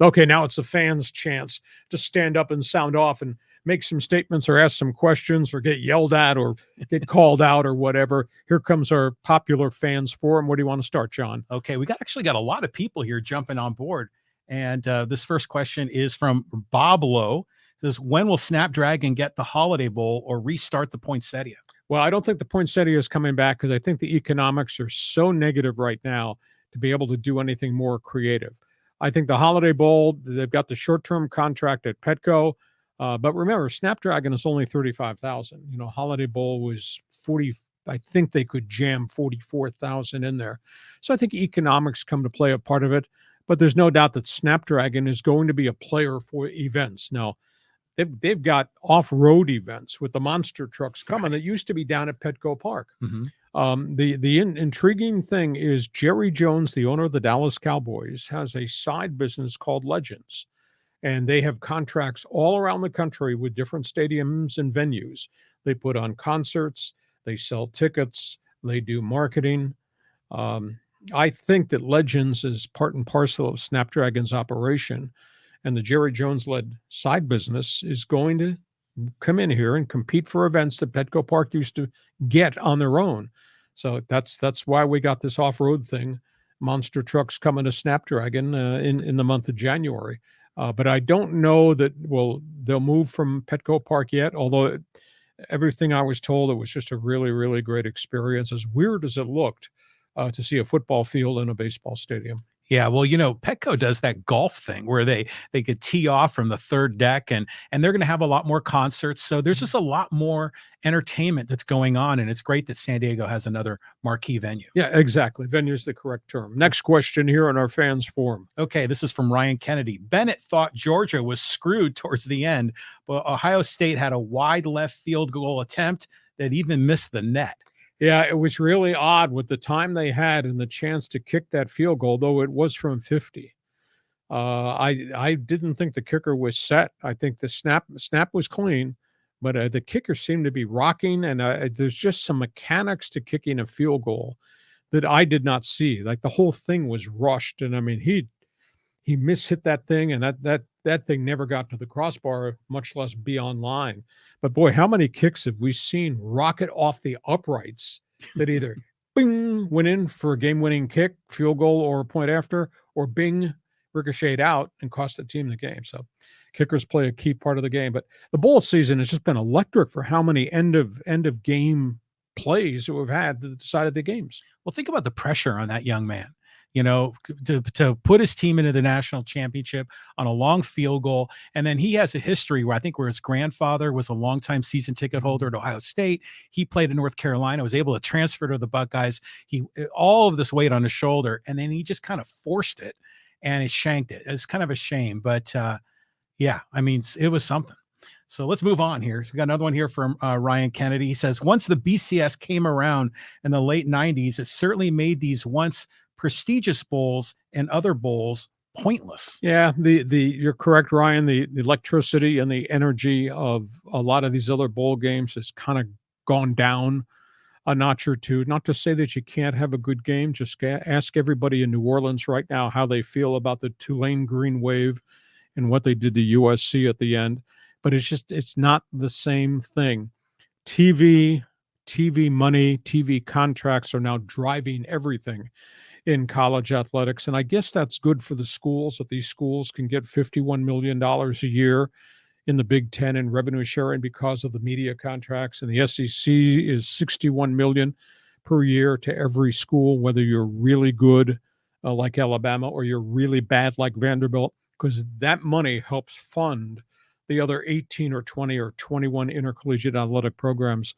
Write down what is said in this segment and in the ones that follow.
Okay, now it's the fans' chance to stand up and sound off and make some statements or ask some questions or get yelled at or get called out or whatever. Here comes our popular fans forum. What do you want to start, John? Okay, actually got a lot of people here jumping on board. And this first question is from Bob Lowe. It says, when will Snapdragon get the Holiday Bowl or restart the poinsettia? Well, I don't think the poinsettia is coming back because I think the economics are so negative right now to be able to do anything more creative. I think the Holiday Bowl, they've got the short-term contract at Petco, but remember, Snapdragon is only 35,000. Holiday Bowl was 40. I think they could jam 44,000 in there. So I think economics come to play a part of it, but there's no doubt that Snapdragon is going to be a player for events. Now, they've got off-road events with the monster trucks coming that used to be down at Petco Park. The intriguing thing is Jerry Jones, the owner of the Dallas Cowboys, has a side business called Legends, and they have contracts all around the country with different stadiums and venues. They put on concerts, they sell tickets, they do marketing. I think that Legends is part and parcel of Snapdragon's operation, and the Jerry Jones-led side business is going to come in here and compete for events that Petco Park used to get on their own. So that's why we got this off-road thing. Monster trucks coming to Snapdragon in the month of January. But I don't know that they'll move from Petco Park yet, although everything I was told, it was just a really, really great experience, as weird as it looked to see a football field in a baseball stadium. Yeah, well, Petco does that golf thing where they could tee off from the third deck, and they're going to have a lot more concerts. So there's just a lot more entertainment that's going on, and it's great that San Diego has another marquee venue. Yeah, exactly. Venue is the correct term. Next question here on our fans forum. Okay, this is from Ryan Kennedy. Bennett thought Georgia was screwed towards the end, but Ohio State had a wide left field goal attempt that even missed the net. Yeah, it was really odd with the time they had and the chance to kick that field goal, though it was from 50. I didn't think the kicker was set. I think the snap was clean, but the kicker seemed to be rocking, and there's just some mechanics to kicking a field goal that I did not see. Like the whole thing was rushed, and I mean he mishit that thing, and that thing never got to the crossbar, much less be online. But boy, how many kicks have we seen rocket off the uprights that either bing went in for a game-winning kick, field goal, or a point after, or bing ricocheted out and cost the team the game. So kickers play a key part of the game. But the bowl season has just been electric for how many end of game plays that we've had that decided the games. Well, think about the pressure on that young man. To put his team into the national championship on a long field goal. And then he has a history where his grandfather was a longtime season ticket holder at Ohio State. He played in North Carolina, was able to transfer to the Buckeyes. All of this weight on his shoulder, and then he just kind of forced it and he shanked it. It's kind of a shame, but yeah, I mean, it was something. So let's move on here. So we got another one here from Ryan Kennedy. He says, once the BCS came around in the late 90s, it certainly made these once prestigious bowls and other bowls pointless. Yeah, you're correct, Ryan. The electricity and the energy of a lot of these other bowl games has kind of gone down a notch or two. Not to say that you can't have a good game. Just ask everybody in New Orleans right now how they feel about the Tulane Green Wave and what they did to USC at the end. But it's not the same thing. TV money, TV contracts are now driving everything in college athletics. And I guess that's good for the schools, that these schools can get $51 million a year in the Big Ten in revenue sharing because of the media contracts. And the SEC is $61 million per year to every school, whether you're really good like Alabama or you're really bad like Vanderbilt, because that money helps fund the other 18 or 20 or 21 intercollegiate athletic programs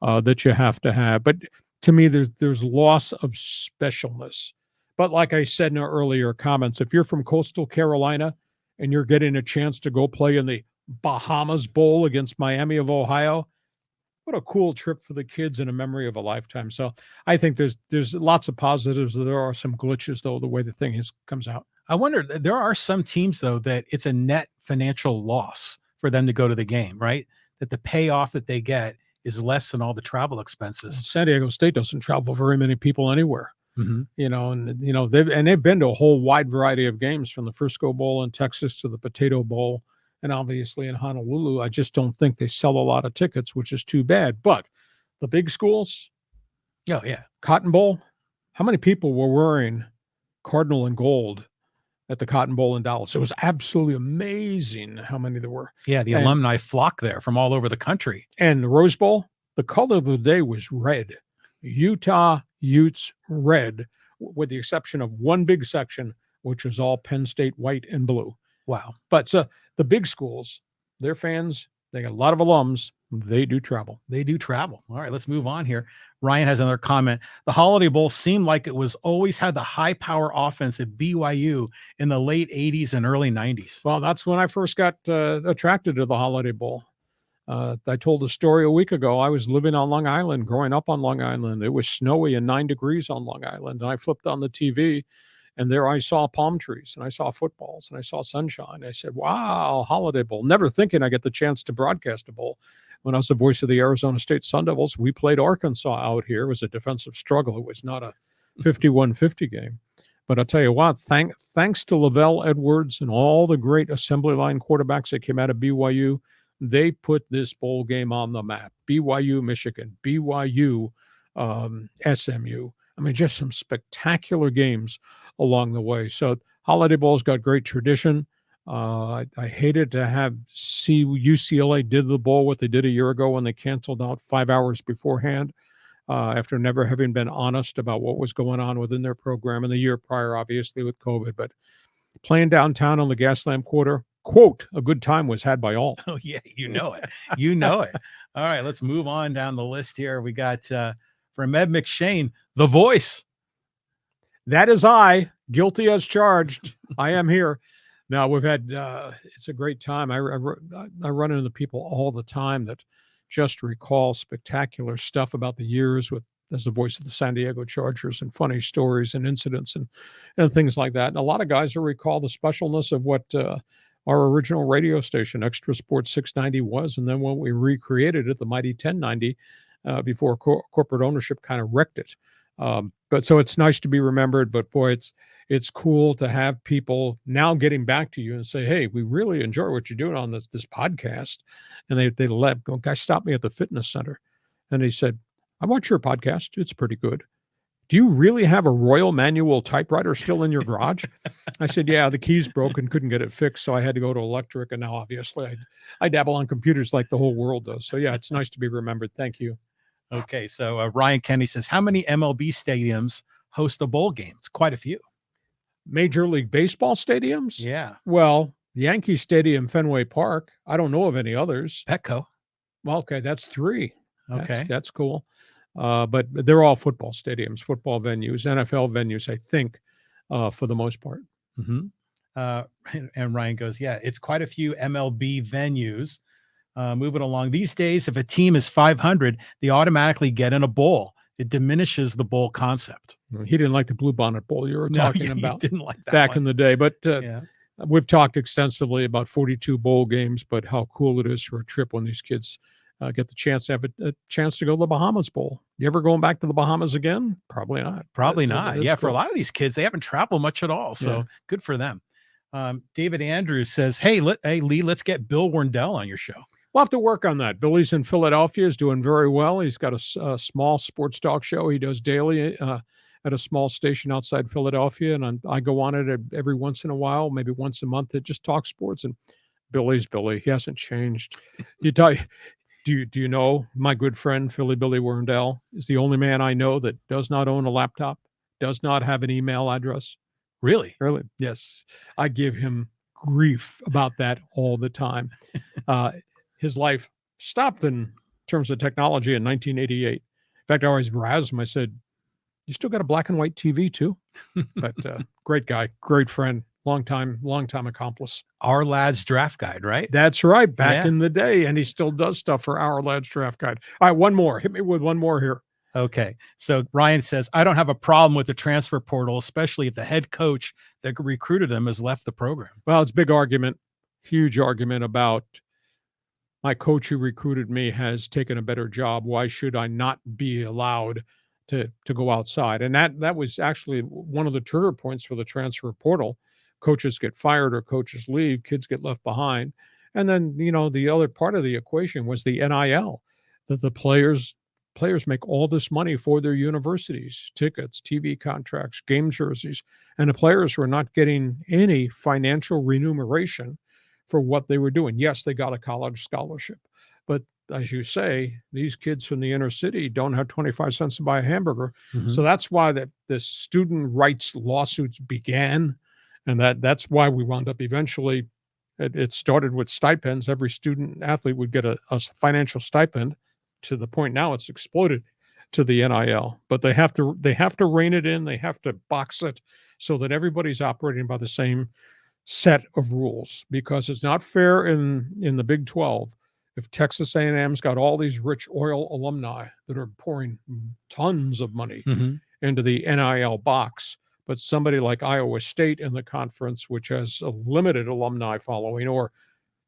that you have to have. But to me, there's loss of specialness. But like I said in our earlier comments, if you're from coastal Carolina and you're getting a chance to go play in the Bahamas Bowl against Miami of Ohio, what a cool trip for the kids and a memory of a lifetime. So I think there's lots of positives. There are some glitches, though, the way the thing comes out. I wonder, there are some teams, though, that it's a net financial loss for them to go to the game, right? That the payoff that they get is less than all the travel expenses. San Diego State doesn't travel very many people anywhere. Mhm. They've been to a whole wide variety of games, from the Frisco Bowl in Texas to the Potato Bowl, and obviously in Honolulu. I just don't think they sell a lot of tickets, which is too bad. But the big schools, Oh, yeah. Cotton Bowl, how many people were wearing Cardinal and gold at the Cotton Bowl in Dallas? It was absolutely amazing how many there were. Yeah, the And alumni flock there from all over the country. and the Rose Bowl, the color of the day was red. Utah Utes red, with the exception of one big section, which was all Penn State white and blue. Wow. But so the big schools, their fans, they got a lot of alums. They do travel. They do travel. All right, let's move on here. Ryan has another comment. The Holiday Bowl seemed like it was always had the high power offense at BYU in the late 80s and early 90s. Well, that's when I first got attracted to the Holiday Bowl. I told a story a week ago. I was living on Long Island, growing up on Long Island. It was snowy and 9 degrees on Long Island. And I flipped on the TV, and there I saw palm trees, and I saw footballs, and I saw sunshine. I said, wow, Holiday Bowl. Never thinking I get the chance to broadcast a bowl. When I was the voice of the Arizona State Sun Devils, we played Arkansas out here. It was a defensive struggle. It was not a 51-50 game. But I'll tell you what, thanks to Lavelle Edwards and all the great assembly line quarterbacks that came out of BYU, they put this bowl game on the map. BYU, Michigan, BYU, SMU. I mean, just some spectacular games along the way. So Holiday Bowl's got great tradition. I hated to see UCLA did the bowl what they did a year ago when they canceled out 5 hours beforehand, after never having been honest about what was going on within their program in the year prior, obviously with COVID. But playing downtown on the Gaslamp Quarter, quote, a good time was had by all. Oh, yeah, you know it. You know it. All right, let's move on down the list here. We got from Ed McShane, the voice. That is I, guilty as charged. I am here. Now, we've had, it's a great time. I run into people all the time that just recall spectacular stuff about the years as the voice of the San Diego Chargers, and funny stories and incidents and things like that. And a lot of guys will recall the specialness of what our original radio station, Extra Sports 690, was. And then when we recreated it, the mighty 1090, before corporate ownership kind of wrecked it. But so it's nice to be remembered, but boy, it's cool to have people now getting back to you and say, hey, we really enjoy what you're doing on this podcast. And they let go. Guy stopped me at the fitness center, and he said, I watch your podcast. It's pretty good. Do you really have a Royal manual typewriter still in your garage? I said, yeah, the key's broken, couldn't get it fixed, so I had to go to electric. And now obviously I dabble on computers like the whole world does. So yeah, it's nice to be remembered. Thank you. Okay, so Ryan Kenny says, how many MLB stadiums host a bowl game? It's quite a few. Major League Baseball stadiums? Yeah. Well, Yankee Stadium, Fenway Park. I don't know of any others. Petco. Well, okay, that's 3. Okay. That's cool. But they're all football stadiums, football venues, NFL venues, I think, for the most part. Mm-hmm. And Ryan goes, yeah, it's quite a few MLB venues. Moving along. These days, if a team is 500, they automatically get in a bowl. It diminishes the bowl concept. He didn't like the Bluebonnet Bowl you were talking about. Didn't like that back one. in the day. But Yeah. we've talked extensively about 42 bowl games, but how cool it is for a trip when these kids get the chance to have a chance to go to the Bahamas Bowl. You ever going back to the Bahamas again? Probably not. Probably not. That's Yeah, for a cool. lot of these kids, they haven't traveled much at all. So Yeah. good for them. David Andrews says, hey, Lee, let's get Bill Warndell on your show. We'll have to work on that. Billy's in Philadelphia, is doing very well. He's got a small sports talk show he does daily at a small station outside Philadelphia, and I go on it every once in a while, maybe once a month. It just talks sports, and Billy's Billy. He hasn't changed. Do you know my good friend Philly Billy Warndell is the only man I know that does not own a laptop, does not have an email address. Really? Really? Yes. I give him grief about that all the time. His life stopped in terms of technology in 1988. In fact, I always razz him. I said, you still got a black and white TV too? But great guy, great friend, long time accomplice. Our Lads Draft Guide, right? That's right. Back Yeah. in the day. And he still does stuff for Our Lads Draft Guide. All right, one more. Hit me with one more here. Okay. So Ryan says, I don't have a problem with the transfer portal, especially if the head coach that recruited them has left the program. Well, it's a big argument, huge argument about my coach who recruited me has taken a better job. Why should I not be allowed to go outside. And that was actually one of the trigger points for the transfer portal. Coaches get fired or coaches leave, kids get left behind. And then, the other part of the equation was the NIL, that the players make all this money for their universities, tickets, TV contracts, game jerseys, and the players were not getting any financial remuneration for what they were doing. Yes, they got a college scholarship, but as you say, these kids from the inner city don't have 25 cents to buy a hamburger. So Mhm. that's why the student rights lawsuits began. And that's why we wound up eventually, it started with stipends. Every student athlete would get a financial stipend, to the point now it's exploded to the NIL. But they have to rein it in. They have to box it so that everybody's operating by the same set of rules, because it's not fair in the Big 12 if Texas A&M's got all these rich oil alumni that are pouring tons of money Mhm. into the NIL box, but somebody like Iowa State in the conference, which has a limited alumni following or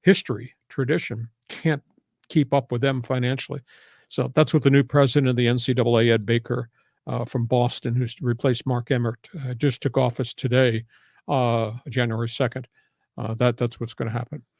history, tradition, can't keep up with them financially. So that's what the new president of the NCAA, Ed Baker, from Boston, who's replaced Mark Emmert, just took office today, January 2nd. That's what's going to happen.